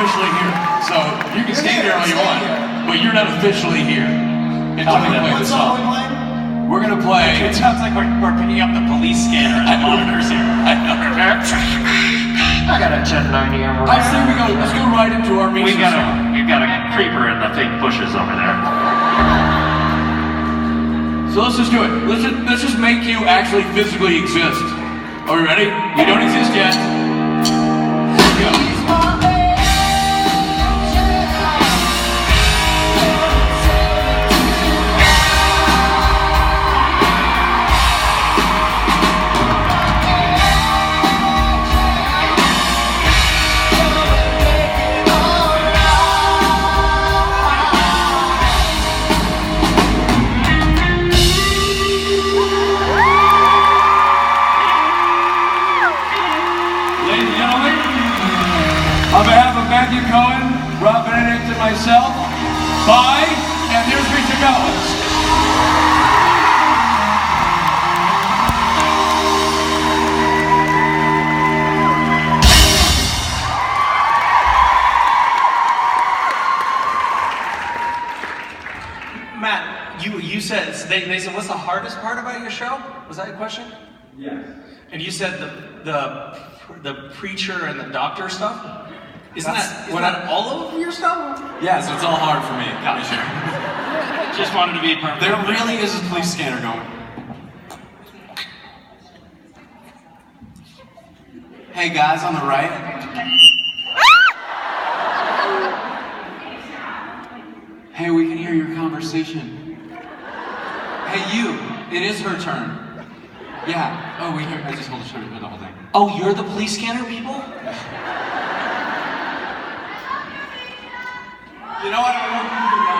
officially here. So you can stay there all you want, but you're not officially here. Until we play the song. We're gonna play. It sounds like we're picking up the police scanner and the monitors here. I know. I got a 1090 over I say let's go right into our Misha song. We've got a creeper in the fake bushes over there. So let's just do it. Let's just make you actually physically exist. Are we ready? You don't exist yet. Here we go. On behalf of Matthew Cohen, Rob Benedict, and myself, bye, and here's Misha Collins. Matt, you said, they said, what's the hardest part about your show? Was that your question? Yes. And you said the preacher and the doctor stuff? Isn't that all of your stuff? Yeah, so it's all hard for me. Gotcha. Just wanted to be perfect. There really is a police scanner going. Hey guys on the right. Hey, we can hear your conversation. Hey you, it is her turn. Yeah. Oh, we hear. I just hold the whole thing. Oh, you're the police scanner people? You know what? I want you to know.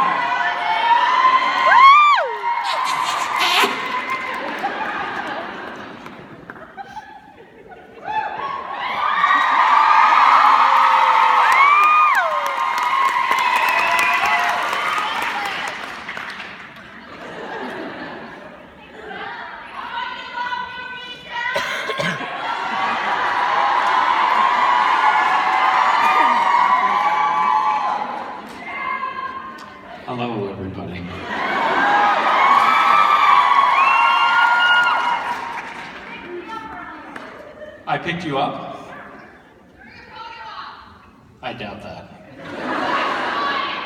Hello, everybody. I picked you up? I doubt that.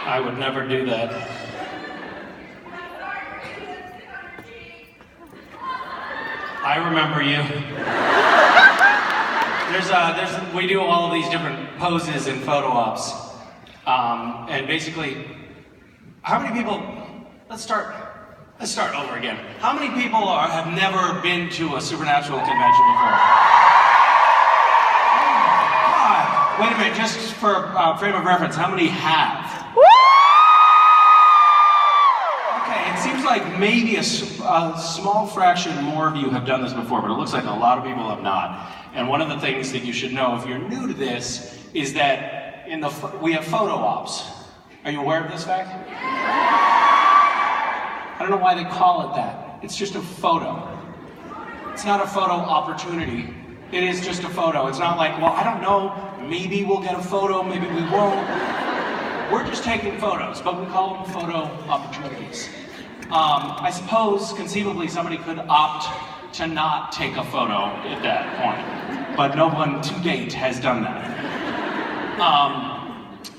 I would never do that. I remember you. We do all of these different poses and photo ops. And basically, how many people, let's start over again. How many people have never been to a supernatural convention before? God. Wait a minute, just for frame of reference, how many have? Okay, it seems like maybe a small fraction more of you have done this before, but it looks like a lot of people have not. And one of the things that you should know if you're new to this is that we have photo ops. Are you aware of this fact? I don't know why they call it that. It's just a photo. It's not a photo opportunity. It is just a photo. It's not like, well, I don't know, maybe we'll get a photo, maybe we won't. We're just taking photos, but we call them photo opportunities. I suppose, conceivably, somebody could opt to not take a photo at that point, but no one to date has done that.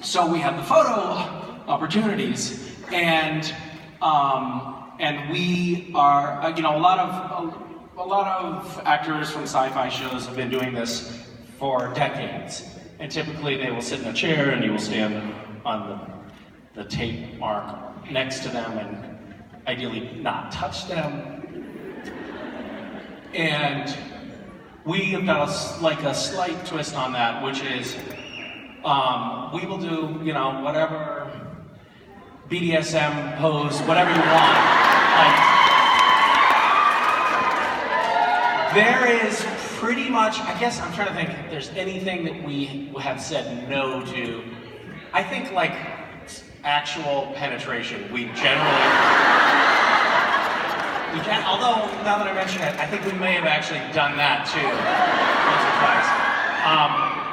So we have the photo opportunities, and we are, a lot of actors from sci-fi shows have been doing this for decades. And typically they will sit in a chair and you will stand on the tape mark next to them and ideally not touch them. And we have done a slight twist on that, which is we will do, whatever BDSM pose, whatever you want. There is pretty much, I guess I'm trying to think if there's anything that we have said no to. I think actual penetration, although now that I mention it, I think we may have actually done that too, once or twice.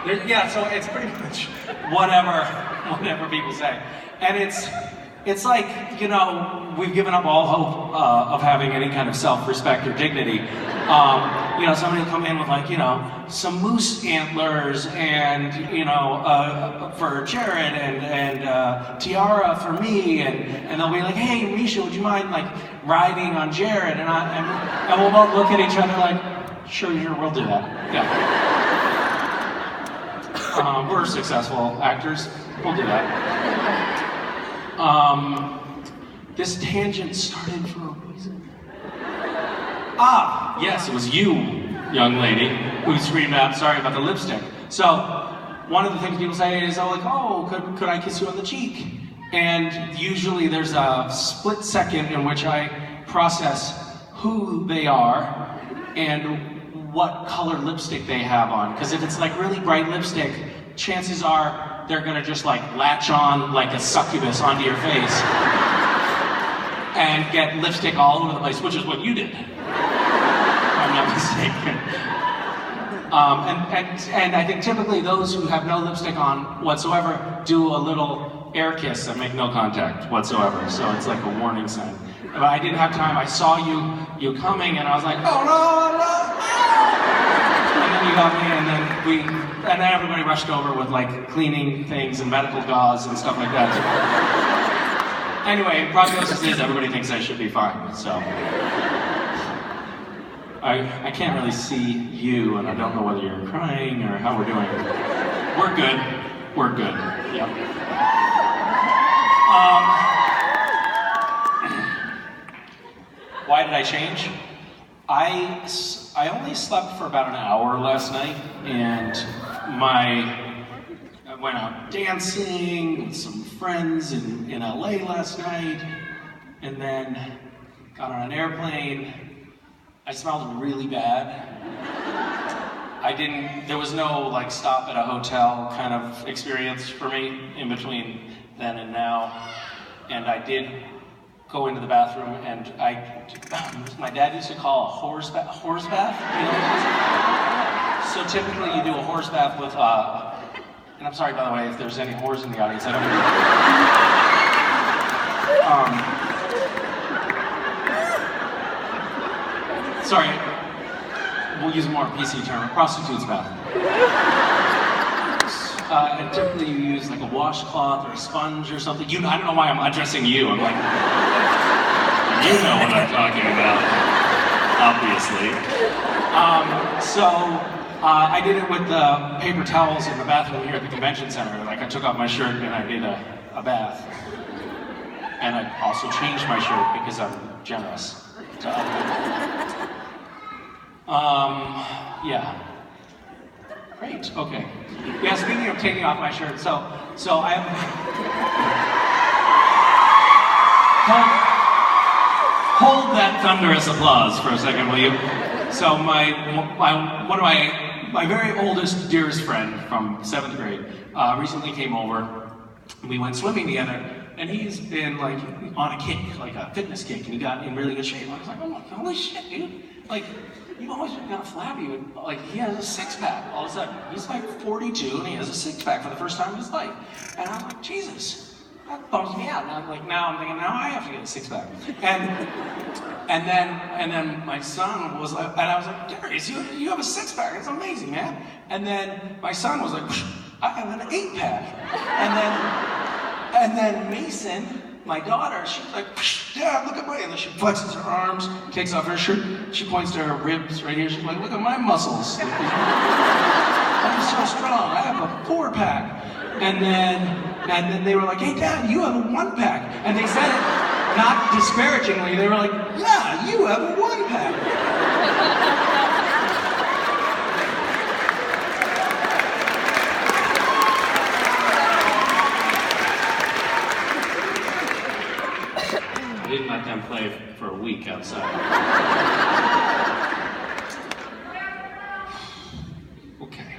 Yeah, so it's pretty much whatever people say. And it's like, you know, we've given up all hope of having any kind of self-respect or dignity. You know, somebody will come in with like, you know, some moose antlers and, you know, for Jared and tiara for me, and they'll be like, hey, Misha, would you mind like riding on Jared? And we'll both look at each other like, sure, we'll do that. Yeah. We're successful actors. We'll do that. This tangent started for a reason. Ah, yes, it was you, young lady, who screamed out, sorry about the lipstick. So, one of the things people say is, oh, like, oh, could I kiss you on the cheek? And usually there's a split second in which I process who they are and what color lipstick they have on. Because if it's like really bright lipstick, chances are they're gonna just like latch on like a succubus onto your face and get lipstick all over the place, which is what you did, if I'm not mistaken. And I think typically those who have no lipstick on whatsoever do a little air kiss and make no contact whatsoever. So it's like a warning sign. But I didn't have time. I saw you coming, and I was like, oh no, no! And then you got me, and then everybody rushed over with like cleaning things and medical gauze and stuff like that. Anyway, prognosis is everybody thinks I should be fine. So I can't really see you, and I don't know whether you're crying or how we're doing. We're good. We're good. Yep. Why did I change? I only slept for about an hour last night, and I went out dancing with some friends in LA last night, and then got on an airplane. I smelled really bad. There was no like stop at a hotel kind of experience for me in between then and now. And I did go into the bathroom, and my dad used to call a horse bath, you know? So typically you do a horse bath with, and I'm sorry by the way if there's any whores in the audience, I don't sorry, we'll use a more PC term, a prostitute's bath. And typically you use like a washcloth or a sponge or something. I don't know why I'm addressing you. I'm like, you know what I'm talking about, obviously. I did it with the paper towels in the bathroom here at the convention center. Like I took off my shirt and I did a bath. And I also changed my shirt because I'm generous to other people. Yeah. Great, okay. Yeah, speaking of taking off my shirt, so I have... Hold that thunderous applause for a second, will you? So one of my very oldest, dearest friend from 7th grade recently came over. We went swimming together, and he's been like on a kick, like a fitness kick, and he got in really good shape. I was like, oh my, holy shit, dude. Like, you've always been kind of flabby, and like he has a six-pack all of a sudden. He's like 42 and he has a six-pack for the first time in his life. And I'm like, Jesus, that bums me out. And I'm like, now I'm thinking, now I have to get a six-pack. And then my son was like, and I was like, Darius, you have a six-pack, it's amazing, man. And then my son was like, I have an eight-pack. And then Mason, my daughter, she's like, Dad, look at my, and then she flexes her arms, takes off her shirt, she points to her ribs right here, she's like, look at my muscles. I'm so strong, I have a 4-pack. And then they were like, hey Dad, you have a 1-pack. And they said it not disparagingly, they were like, yeah, you have a 1-pack. I didn't let them play for a week outside. Okay.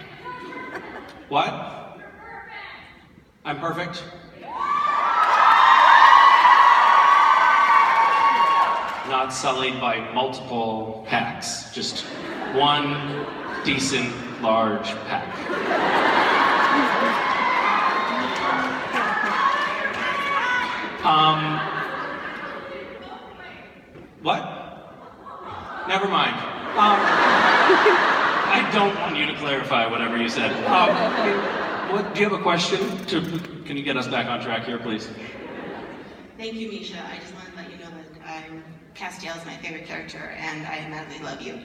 What? I'm perfect? Not sullied by multiple packs, just one decent large pack. What? Never mind. I don't want you to clarify whatever you said. What? Do you have a question? Can you get us back on track here, please? Thank you, Misha. I just wanted to let you know that Castiel is my favorite character, and I madly love you.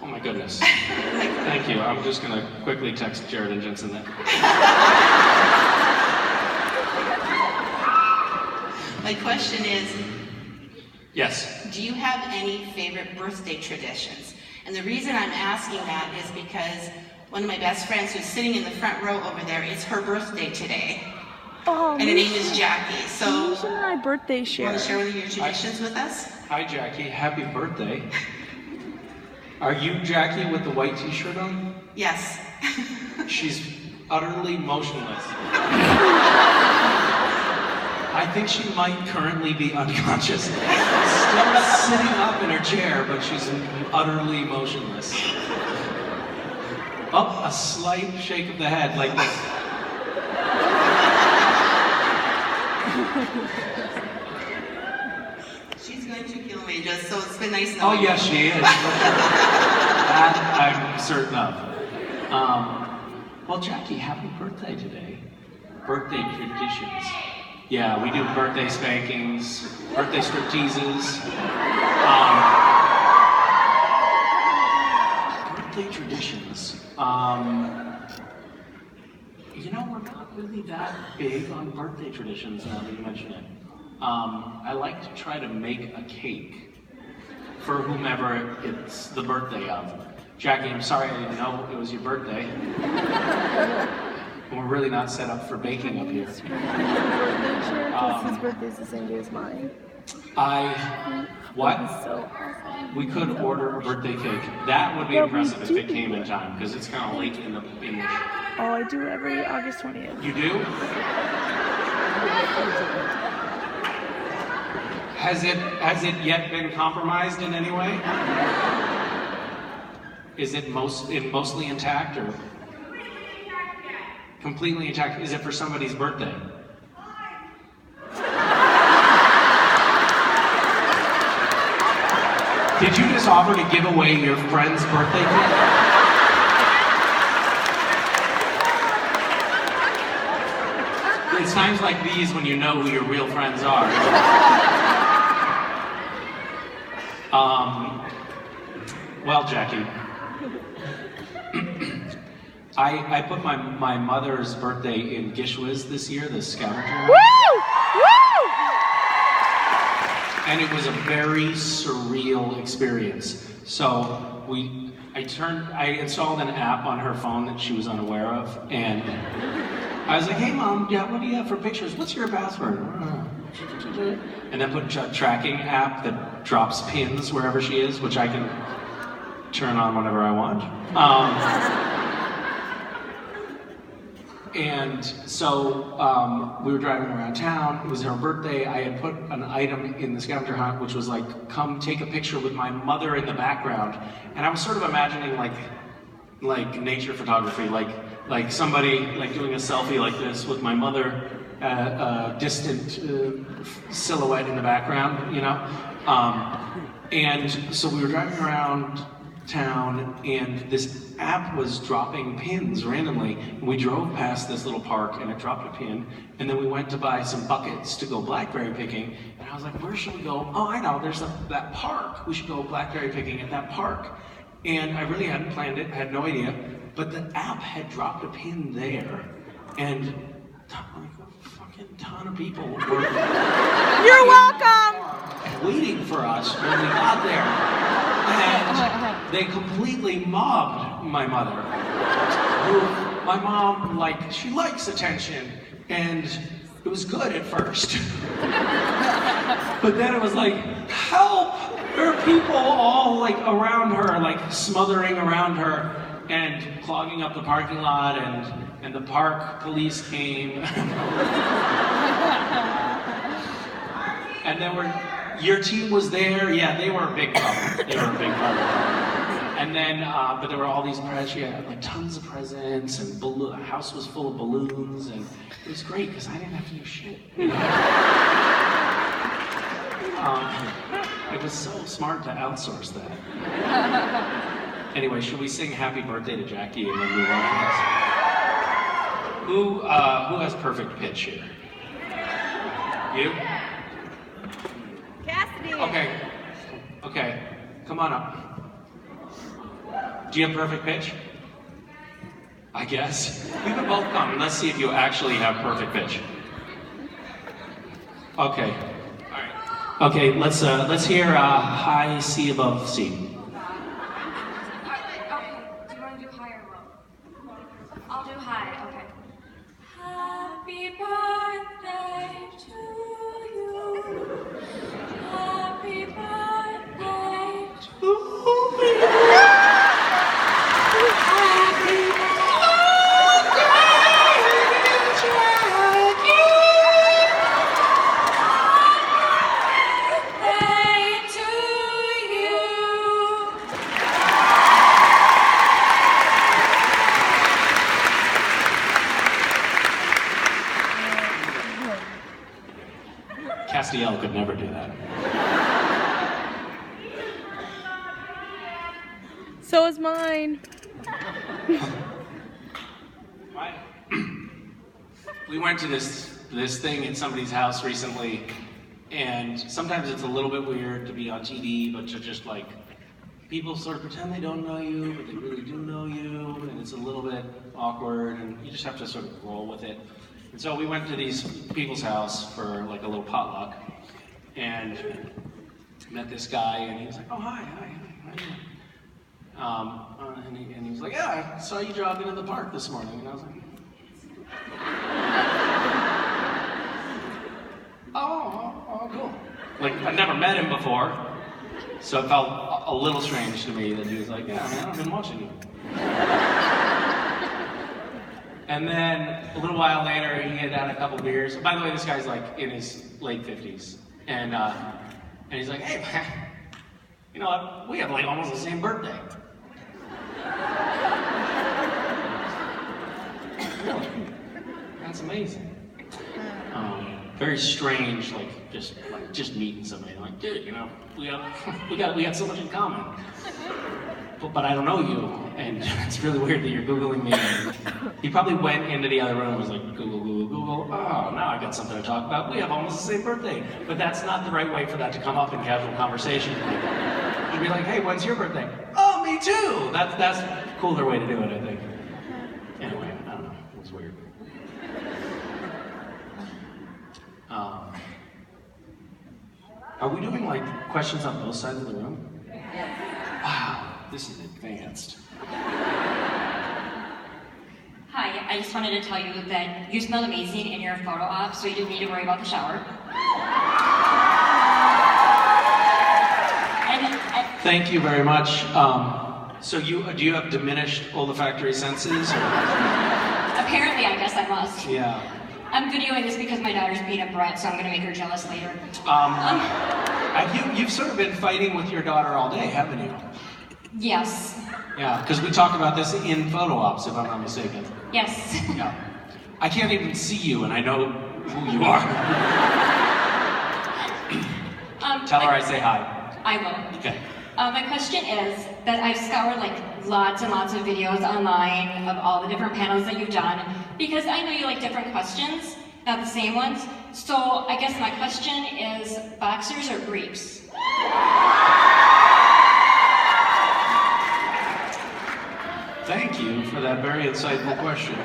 Oh my goodness. Thank you. I'm just gonna quickly text Jared and Jensen then. My question is, Yes. do you have any favorite birthday traditions? And the reason I'm asking that is because one of my best friends who's sitting in the front row over there, it's her birthday today. Oh, And her name is Jackie. So, Misha and I birthday you share. want to share one of your traditions with us? Hi, Jackie. Happy birthday. Are you Jackie with the white t-shirt on? Yes. She's utterly motionless. I think she might currently be unconscious. Still sitting up in her chair, but she's utterly motionless. Oh, a slight shake of the head like this. She's going to kill me, just so it's been nice knowing Oh, yes, she is. That I'm certain of. Well, Jackie, happy birthday today. Birthday traditions. Yeah, we do birthday spankings, birthday stripteases. Birthday traditions. You know, we're not really that big on birthday traditions now that you mention it. I like to try to make a cake for whomever it's the birthday of. Jackie, I'm sorry I didn't know it was your birthday. We're really not set up for baking up here. Because his birthday's the same day as mine. What? He's so awesome. We could order a birthday cake. That would be Well, impressive if we it do. came in time, because it's kind of late in the. Oh, I do every August 20th. You do? Has it yet been compromised in any way? Is it mostly intact or completely intact? Is it for somebody's birthday? Did you just offer to give away your friend's birthday cake? It's times like these when you know who your real friends are. Well, Jackie, I put my mother's birthday in Gish this year, the scavenger. Woo! Woo! And it was a very surreal experience. So I installed an app on her phone that she was unaware of, and I was like, hey Mom, yeah, what do you have for pictures? What's your password? And then put a tracking app that drops pins wherever she is, which I can turn on whenever I want. And so we were driving around town. It was her birthday. I had put an item in the scavenger hunt, which was like, come take a picture with my mother in the background. And I was sort of imagining like nature photography, like somebody like doing a selfie like this with my mother, a distant silhouette in the background, you know. And so we were driving around town, and this app was dropping pins randomly. And we drove past this little park, and it dropped a pin. And then we went to buy some buckets to go blackberry picking. And I was like, where should we go? Oh, I know, there's that park. We should go blackberry picking at that park. And I really hadn't planned it, I had no idea. But the app had dropped a pin there. And like a fucking ton of people were You're welcome! waiting for us when we got there. And they completely mobbed my mother. My mom, she likes attention, and it was good at first. But then it was like, help! There are people all around her, smothering around her and clogging up the parking lot, and the park police came. And then your team was there. Yeah, they were a big trouble. And then, but there were all these presents. Yeah, tons of presents, and the house was full of balloons, and it was great because I didn't have to do shit. You know? It was so smart to outsource that. Anyway, should we sing Happy Birthday to Jackie and then move on to this? Who has perfect pitch here? You? Cassidy. Okay, come on up. Do you have perfect pitch? I guess. You can both come and let's see if you actually have perfect pitch. Okay. All right. Okay, let's hear high C above C. Okay, do you want to do high or low? I'll do high, okay. Happy birthday to you. Happy birthday to you. Happy Castiel could never do that. So is mine. We went to this thing at somebody's house recently, and sometimes it's a little bit weird to be on TV, but to just like, people sort of pretend they don't know you, but they really do know you, and it's a little bit awkward, and you just have to sort of roll with it. And so we went to these people's house for like a little potluck, and met this guy, and he was like, oh, hi. And he was like, yeah, I saw you jogging in the park this morning. And I was like, oh, cool. Like, I'd never met him before, so it felt a little strange to me that he was like, yeah, man, I've been watching you. And then a little while later, he had had a couple beers. By the way, this guy's like in his late 50s. And he's like, hey, man, you know what? We have like almost the same birthday. Really? That's amazing. Very strange, like just meeting somebody. Like, dude, you know, we got so much in common. But I don't know you, and it's really weird that you're Googling me. And he probably went into the other room and was like, Google. Oh, now I got something to talk about. We have almost the same birthday. But that's not the right way for that to come up in casual conversation. You'd be like, hey, when's your birthday? Oh, me too! That's a cooler way to do it, I think. Anyway, I don't know. It was weird. Are we doing like questions on both sides of the room? Wow. This is advanced. Hi, I just wanted to tell you that you smelled amazing in your photo op, so you didn't need to worry about the shower. Thank you very much. So do you have diminished olfactory senses? Or? Apparently, I guess I must. Yeah. I'm videoing this because my daughter's peanut bread, so I'm gonna make her jealous later. You've sort of been fighting with your daughter all day, haven't you? Yes. Yeah, because we talked about this in photo ops, if I'm not mistaken. Yes. Yeah. I can't even see you, and I know who you are. Tell her I say hi. I will. Okay. My question is that I've scoured like lots and lots of videos online of all the different panels that you've done, because I know you like different questions, not the same ones. So I guess my question is, boxers or briefs? Thank you for that very insightful question.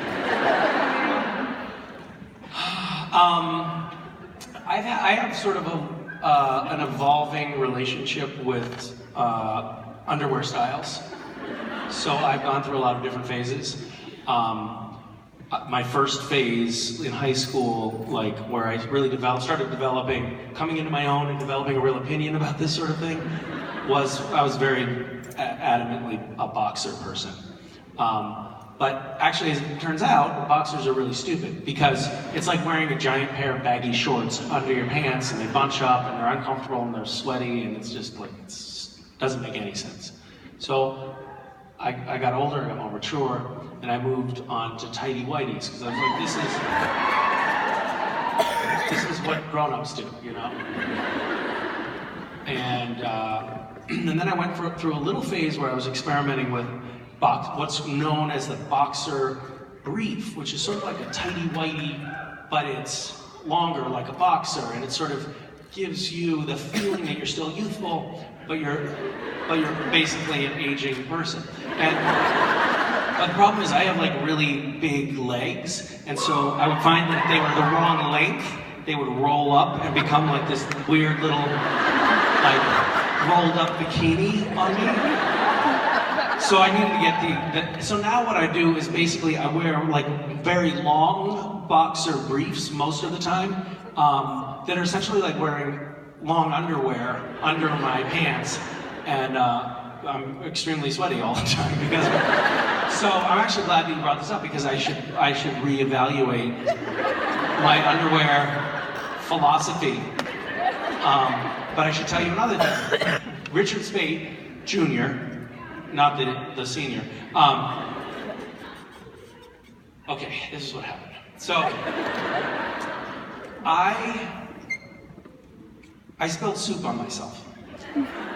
I have sort of an evolving relationship with underwear styles. So I've gone through a lot of different phases. My first phase in high school, like where I really started developing, coming into my own and developing a real opinion about this sort of thing, I was very adamantly a boxer person. But actually, as it turns out, boxers are really stupid because it's like wearing a giant pair of baggy shorts under your pants, and they bunch up and they're uncomfortable and they're sweaty, and it's just like, it doesn't make any sense. So I got older, I got more mature, and I moved on to tighty whities because I was like, this is what grown-ups do, you know? And and then I went through a little phase where I was experimenting with what's known as the boxer brief, which is sort of like a tighty-whitey, but it's longer like a boxer, and it sort of gives you the feeling that you're still youthful, but you're basically an aging person. But the problem is I have like really big legs, and so I would find that if they were the wrong length, they would roll up and become like this weird little, like, rolled up bikini on me. So I needed to get so now what I do is basically I wear like very long boxer briefs most of the time that are essentially like wearing long underwear under my pants, and I'm extremely sweaty all the time because so I'm actually glad that you brought this up because I should reevaluate my underwear philosophy. But I should tell you another thing. Richard Speight Jr., not the senior. Okay, this is what happened. So I spilled soup on myself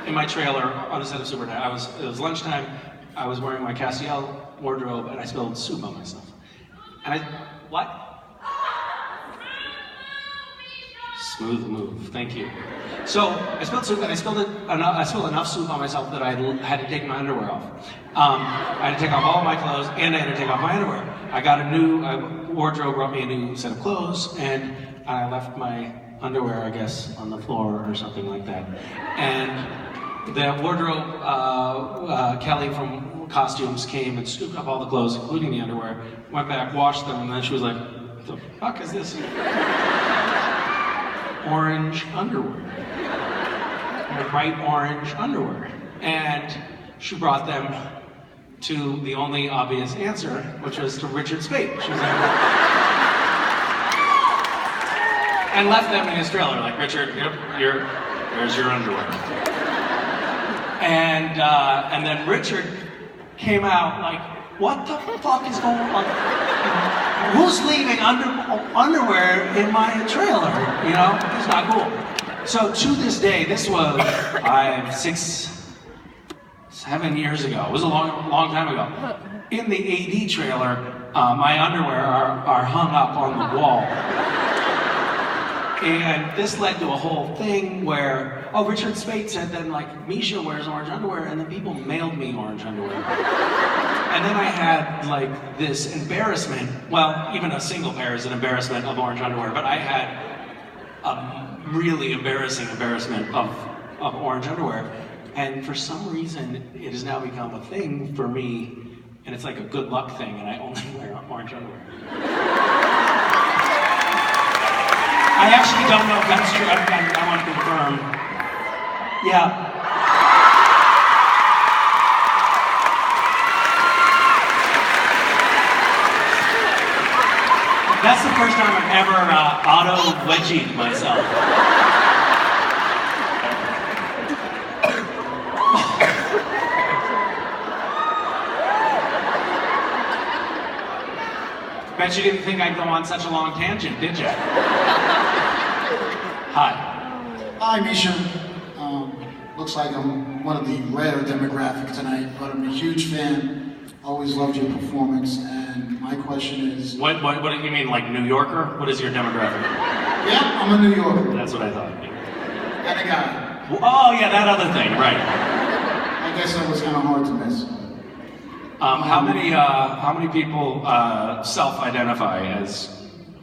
in my trailer on the set of Superman. It was lunchtime. I was wearing my Castiel wardrobe, and I spilled soup on myself. And what? Smooth move. Thank you. So I spilled soup, and I spilled enough soup on myself that I had to take my underwear off. I had to take off all of my clothes, and I had to take off my underwear. I got a new wardrobe, brought me a new set of clothes, and I left my underwear, I guess, on the floor or something like that. And the wardrobe, Kelly from Costumes came and scooped up all the clothes, including the underwear, went back, washed them, and then she was like, "What the fuck is this?" Orange underwear. Bright orange underwear. And she brought them to the only obvious answer, which was to Richard Speight. She was like, and left them in his trailer, like, "Richard, yep, there's your underwear." And then Richard came out like, "What the fuck is going on? Who's leaving underwear in my trailer? You know, it's not cool." So to this day, this was 7 years ago. It was a long time ago. In the AD trailer, my underwear are hung up on the wall. And this led to a whole thing where, Richard Speight said then, like, Misha wears orange underwear, and then people mailed me orange underwear. And then I had, like, this embarrassment, well, even a single pair is an embarrassment of orange underwear, but I had a really embarrassing embarrassment of orange underwear. And for some reason, it has now become a thing for me, and it's like a good luck thing, and I only wear orange underwear. I actually don't know if that's true. I want to confirm. Yeah. That's the first time I've ever auto-wedgied myself. Bet you didn't think I'd go on such a long tangent, did you? Hi. Hi, Misha. Looks like I'm one of the rare demographic tonight, but I'm a huge fan. Always loved your performance, and my question is... What do you mean, like New Yorker? What is your demographic? Yeah, I'm a New Yorker. That's what I thought. And a guy. Oh, yeah, that other thing, right. I guess that was kind of hard to miss. How many people self-identify as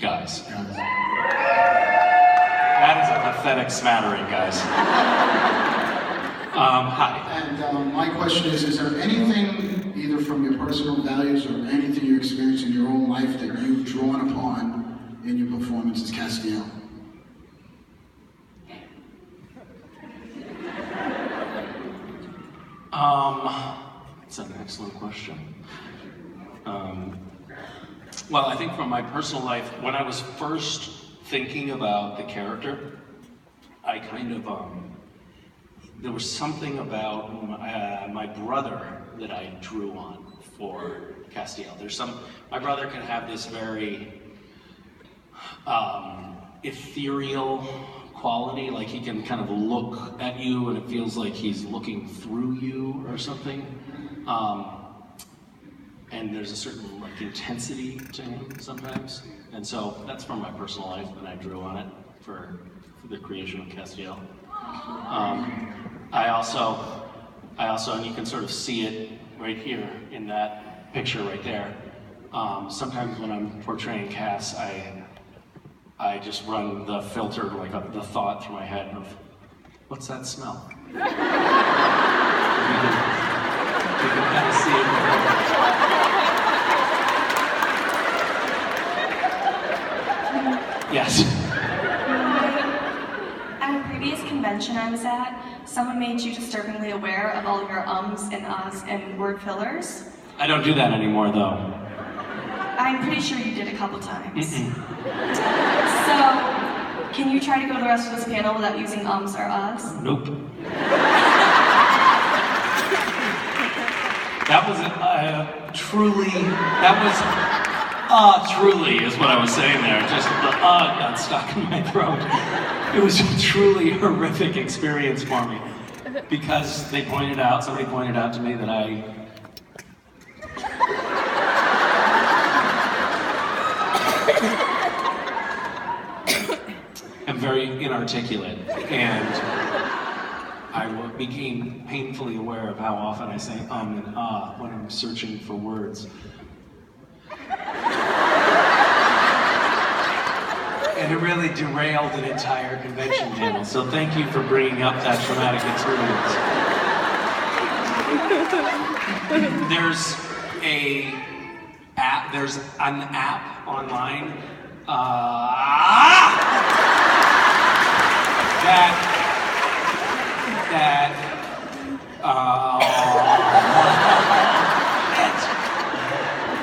guys? That is a pathetic smattering, guys. Hi. And my question is there anything, either from your personal values or anything you experience in your own life that you've drawn upon in your performance as Castiel? That's an excellent question. Well, I think from my personal life, when I was first thinking about the character, I kind of, there was something about my brother that I drew on for Castiel. My brother can have this very ethereal quality, like he can kind of look at you and it feels like he's looking through you or something. And there's a certain like intensity to him sometimes. And so that's from my personal life, and I drew on it for the creation of Castiel. I also, and you can sort of see it right here in that picture right there. Sometimes when I'm portraying Cass, I just run the filter, like the thought through my head of, what's that smell? You can kind of see it. Yes. At a previous convention I was at, someone made you disturbingly aware of all your ums and ahs and word fillers. I don't do that anymore, though. I'm pretty sure you did a couple times. So, can you try to go to the rest of this panel without using ums or ahs? Nope. That was truly is what I was saying there. Just the got stuck in my throat. It was a truly horrific experience for me. Because somebody pointed out to me that I'm very inarticulate, and I became painfully aware of how often I say and ah when I'm searching for words. And it really derailed an entire convention panel, so thank you for bringing up that traumatic experience. There's an app online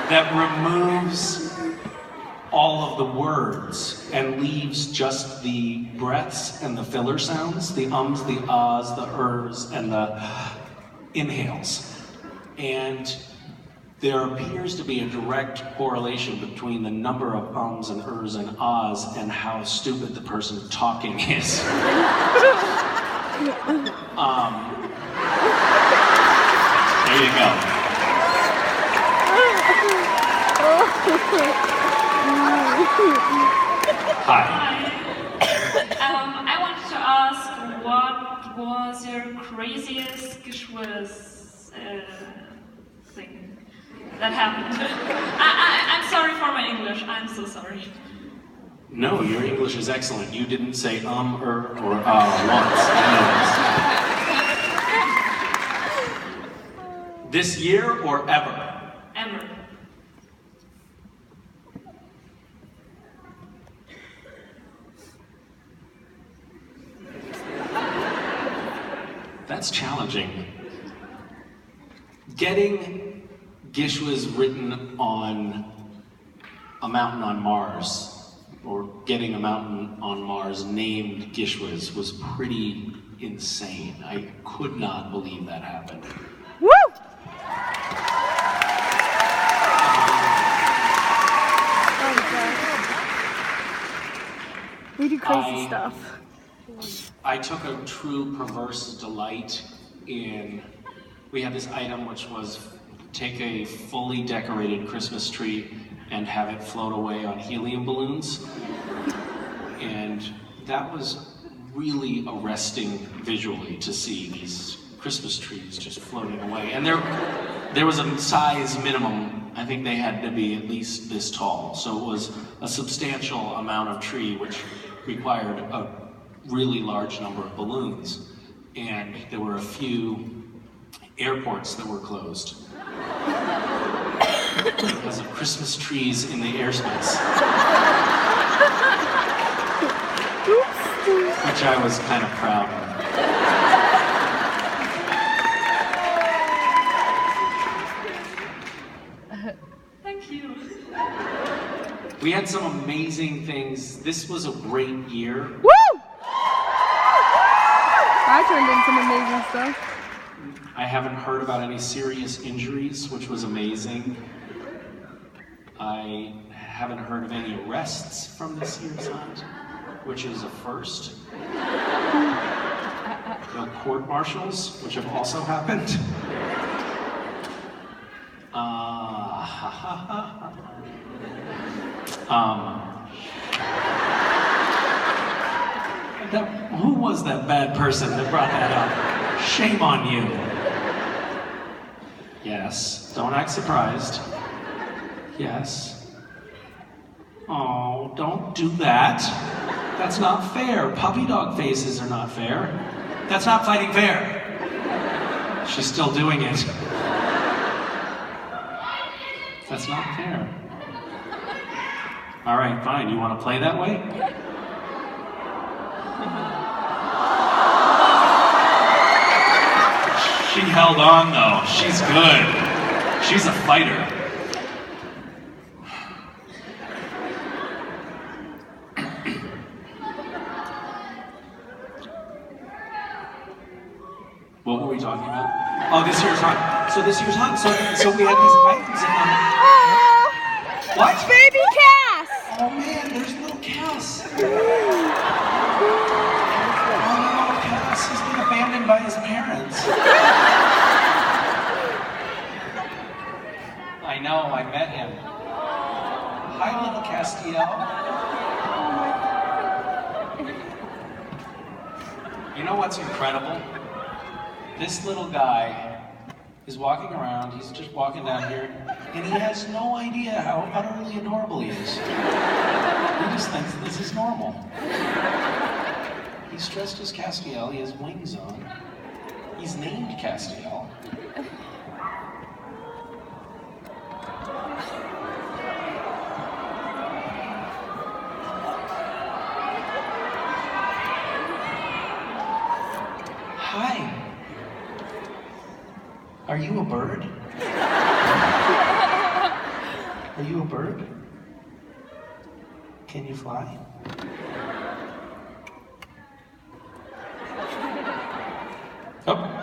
that removes all of the words and leaves just the breaths and the filler sounds, the ums, the ahs, the ers, and the inhales. And there appears to be a direct correlation between the number of ums and ers and ahs and how stupid the person talking is. There you go. Hi. I wanted to ask, what was your craziest Gish thing that happened? I'm sorry for my English. I'm so sorry. No, your English is excellent. You didn't say or once. This year or ever? Ever. That's challenging. Getting Gish was written on a mountain on Mars, or getting a mountain on Mars named Gishwiz was pretty insane. I could not believe that happened. Woo! We do crazy stuff. I took a true perverse delight in, we had this item which was take a fully decorated Christmas tree and have it float away on helium balloons. And that was really arresting visually to see these Christmas trees just floating away. And there was a size minimum. I think they had to be at least this tall. So it was a substantial amount of tree, which required a really large number of balloons. And there were a few airports that were closed because of Christmas trees in the airspace. Which I was kind of proud of. Thank you. We had some amazing things. This was a great year. Woo! I turned in some amazing stuff. I haven't heard about any serious injuries, which was amazing. I haven't heard of any arrests from this year's hunt. which is a first. No court-martials, which have also happened. Who was that bad person that brought that up? Shame on you. Yes, don't act surprised. Yes. Oh, don't do that. That's not fair. Puppy dog faces are not fair. That's not fighting fair. She's still doing it. That's not fair. All right, fine. You want to play that way? She held on, though. She's good. She's a fighter. What were we talking about? Oh, this year's hunt. So this year's hunt. So we had these items in them. What? Baby Cass! Oh man, there's little Cass. Oh, little Cass. He's been abandoned by his parents. I know, I met him. Hi, little Castiel. You know what's incredible? This little guy is walking around, he's just walking down here, and he has no idea how utterly adorable he is. He just thinks this is normal. He's dressed as Castiel, he has wings on. He's named Castiel. Hi. Are you a bird? Are you a bird? Can you fly? Oh.